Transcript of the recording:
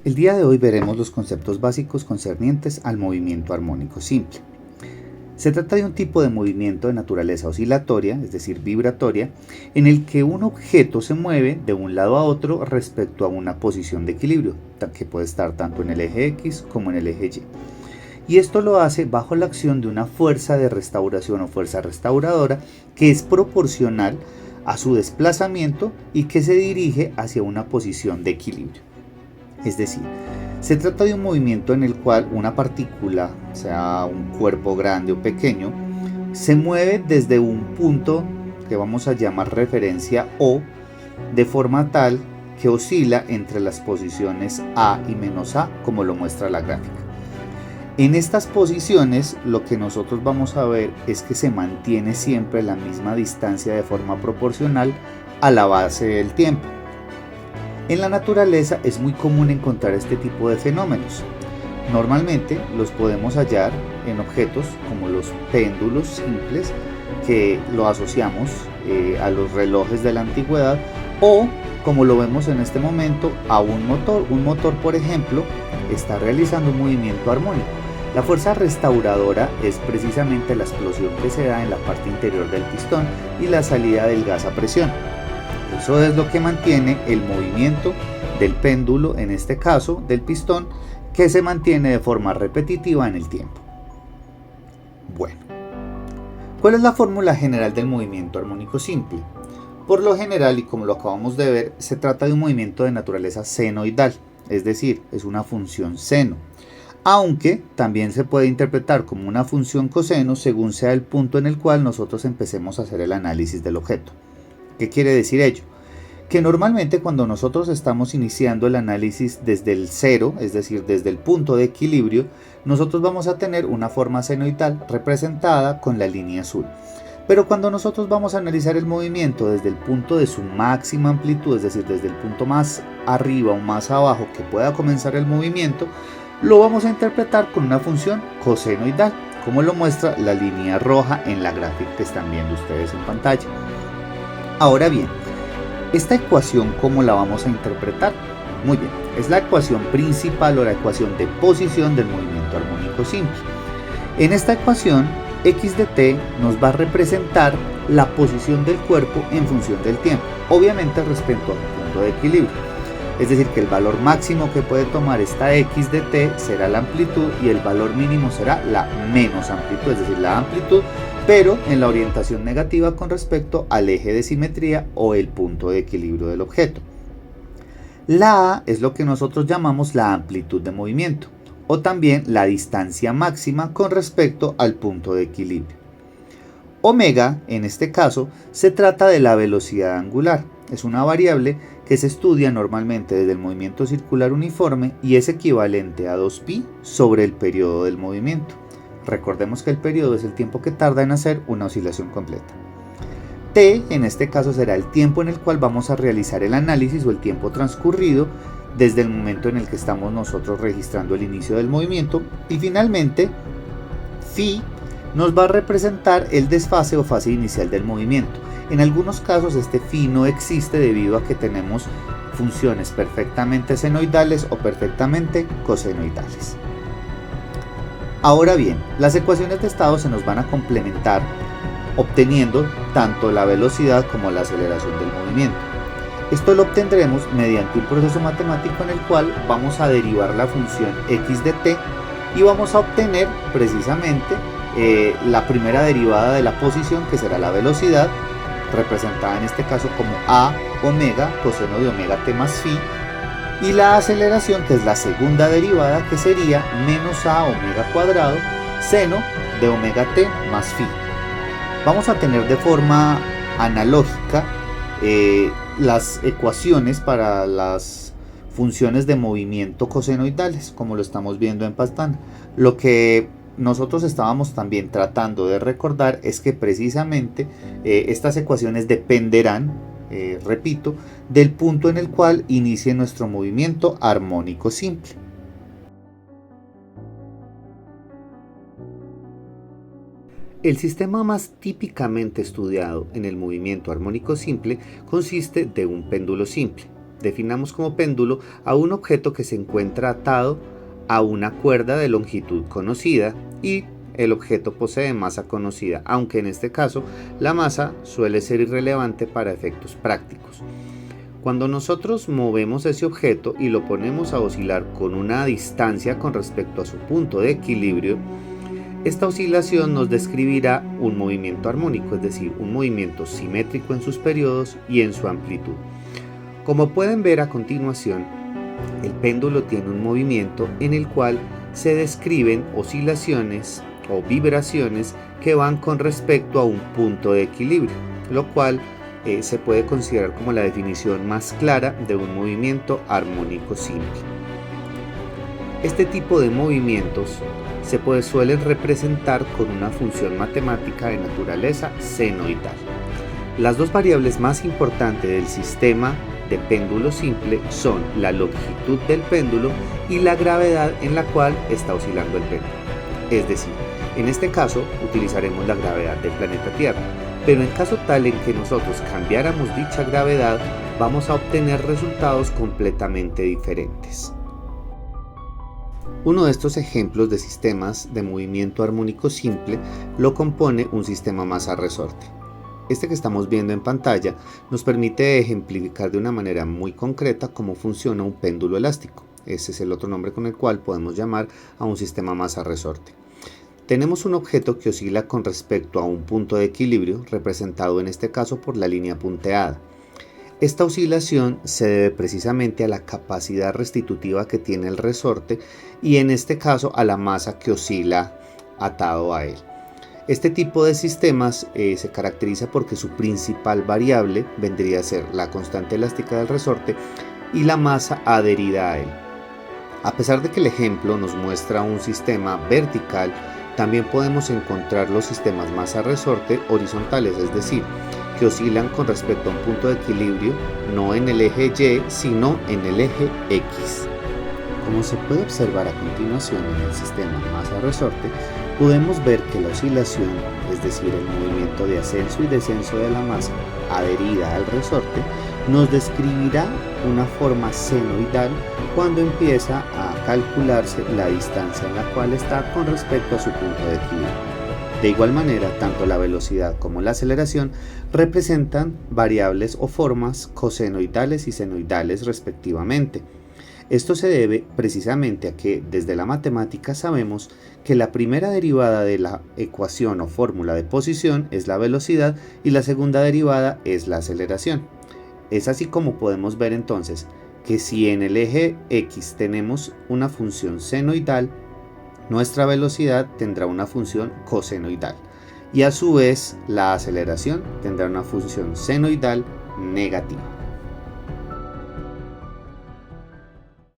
El día de hoy veremos los conceptos básicos concernientes al movimiento armónico simple. Se trata de un tipo de movimiento de naturaleza oscilatoria, es decir, vibratoria, en el que un objeto se mueve de un lado a otro respecto a una posición de equilibrio, que puede estar tanto en el eje X como en el eje Y. Y esto lo hace bajo la acción de una fuerza de restauración o fuerza restauradora que es proporcional a su desplazamiento y que se dirige hacia una posición de equilibrio. Es decir, se trata de un movimiento en el cual una partícula, sea un cuerpo grande o pequeño, se mueve desde un punto que vamos a llamar referencia O, de forma tal que oscila entre las posiciones A y menos A, como lo muestra la gráfica. En estas posiciones lo que nosotros vamos a ver es que se mantiene siempre la misma distancia de forma proporcional a la base del tiempo. En la naturaleza es muy común encontrar este tipo de fenómenos. Normalmente los podemos hallar en objetos como los péndulos simples, que lo asociamos a los relojes de la antigüedad, o como lo vemos en este momento a un motor. Un motor, por ejemplo, está realizando un movimiento armónico. La fuerza restauradora es precisamente la explosión que se da en la parte interior del pistón y la salida del gas a presión. Eso es lo que mantiene el movimiento del péndulo, en este caso del pistón, que se mantiene de forma repetitiva en el tiempo. Bueno, ¿cuál es la fórmula general del movimiento armónico simple? Por lo general, y como lo acabamos de ver, se trata de un movimiento de naturaleza senoidal, es decir, es una función seno, aunque también se puede interpretar como una función coseno según sea el punto en el cual nosotros empecemos a hacer el análisis del objeto. ¿Qué quiere decir ello? Que normalmente cuando nosotros estamos iniciando el análisis desde el cero, es decir, desde el punto de equilibrio, nosotros vamos a tener una forma senoidal representada con la línea azul. Pero cuando nosotros vamos a analizar el movimiento desde el punto de su máxima amplitud, es decir, desde el punto más arriba o más abajo que pueda comenzar el movimiento, lo vamos a interpretar con una función cosenoidal, como lo muestra la línea roja en la gráfica que están viendo ustedes en pantalla. Ahora bien, ¿esta ecuación cómo la vamos a interpretar? Muy bien, es la ecuación principal o la ecuación de posición del movimiento armónico simple. En esta ecuación, x de t nos va a representar la posición del cuerpo en función del tiempo, obviamente respecto al punto de equilibrio. Es decir, que el valor máximo que puede tomar esta x de t será la amplitud y el valor mínimo será la menos amplitud, es decir, la amplitud, pero en la orientación negativa con respecto al eje de simetría o el punto de equilibrio del objeto. La A es lo que nosotros llamamos la amplitud de movimiento, o también la distancia máxima con respecto al punto de equilibrio. Omega, en este caso, se trata de la velocidad angular. Es una variable que se estudia normalmente desde el movimiento circular uniforme y es equivalente a 2pi sobre el periodo del movimiento. Recordemos que el periodo es el tiempo que tarda en hacer una oscilación completa. T, en este caso, será el tiempo en el cual vamos a realizar el análisis o el tiempo transcurrido desde el momento en el que estamos nosotros registrando el inicio del movimiento. Y finalmente, phi nos va a representar el desfase o fase inicial del movimiento. En algunos casos este phi no existe debido a que tenemos funciones perfectamente senoidales o perfectamente cosenoidales. Ahora bien, las ecuaciones de estado se nos van a complementar obteniendo tanto la velocidad como la aceleración del movimiento. Esto lo obtendremos mediante un proceso matemático en el cual vamos a derivar la función x de t y vamos a obtener precisamente la primera derivada de la posición, que será la velocidad, representada en este caso como a omega coseno de omega t más phi, y la aceleración, que es la segunda derivada, que sería menos a omega cuadrado seno de omega t más phi. Vamos a tener de forma analógica las ecuaciones para las funciones de movimiento cosenoidales, como lo estamos viendo en pantalla. Lo que nosotros estábamos también tratando de recordar es que precisamente estas ecuaciones dependerán, repito, del punto en el cual inicie nuestro movimiento armónico simple. El sistema más típicamente estudiado en el movimiento armónico simple consiste de un péndulo simple. Definamos como péndulo a un objeto que se encuentra atado a una cuerda de longitud conocida y el objeto posee masa conocida, aunque en este caso la masa suele ser irrelevante para efectos prácticos. Cuando nosotros movemos ese objeto y lo ponemos a oscilar con una distancia con respecto a su punto de equilibrio, esta oscilación nos describirá un movimiento armónico, es decir, un movimiento simétrico en sus periodos y en su amplitud. Como pueden ver a continuación, el péndulo tiene un movimiento en el cual se describen oscilaciones o vibraciones que van con respecto a un punto de equilibrio, lo cual se puede considerar como la definición más clara de un movimiento armónico simple. Este tipo de movimientos suelen representar con una función matemática de naturaleza senoidal. Las dos variables más importantes del sistema de péndulo simple son la longitud del péndulo y la gravedad en la cual está oscilando el péndulo. Es decir, en este caso utilizaremos la gravedad del planeta Tierra, pero en caso tal en que nosotros cambiáramos dicha gravedad, vamos a obtener resultados completamente diferentes. Uno de estos ejemplos de sistemas de movimiento armónico simple lo compone un sistema masa-resorte. Este que estamos viendo en pantalla nos permite ejemplificar de una manera muy concreta cómo funciona un péndulo elástico. Ese es el otro nombre con el cual podemos llamar a un sistema masa-resorte. Tenemos un objeto que oscila con respecto a un punto de equilibrio, representado en este caso por la línea punteada. Esta oscilación se debe precisamente a la capacidad restitutiva que tiene el resorte y en este caso a la masa que oscila atado a él. Este tipo de sistemas se caracteriza porque su principal variable vendría a ser la constante elástica del resorte y la masa adherida a él. A pesar de que el ejemplo nos muestra un sistema vertical, también podemos encontrar los sistemas masa-resorte horizontales, es decir, que oscilan con respecto a un punto de equilibrio, no en el eje Y, sino en el eje X. Como se puede observar a continuación en el sistema masa-resorte, podemos ver que la oscilación, es decir, el movimiento de ascenso y descenso de la masa adherida al resorte, nos describirá una forma senoidal cuando empieza a calcularse la distancia en la cual está con respecto a su punto de equilibrio. De igual manera, tanto la velocidad como la aceleración representan variables o formas cosenoidales y senoidales respectivamente. Esto se debe precisamente a que desde la matemática sabemos que la primera derivada de la ecuación o fórmula de posición es la velocidad y la segunda derivada es la aceleración. Es así como podemos ver entonces que si en el eje X tenemos una función senoidal, nuestra velocidad tendrá una función cosenoidal y a su vez la aceleración tendrá una función senoidal negativa.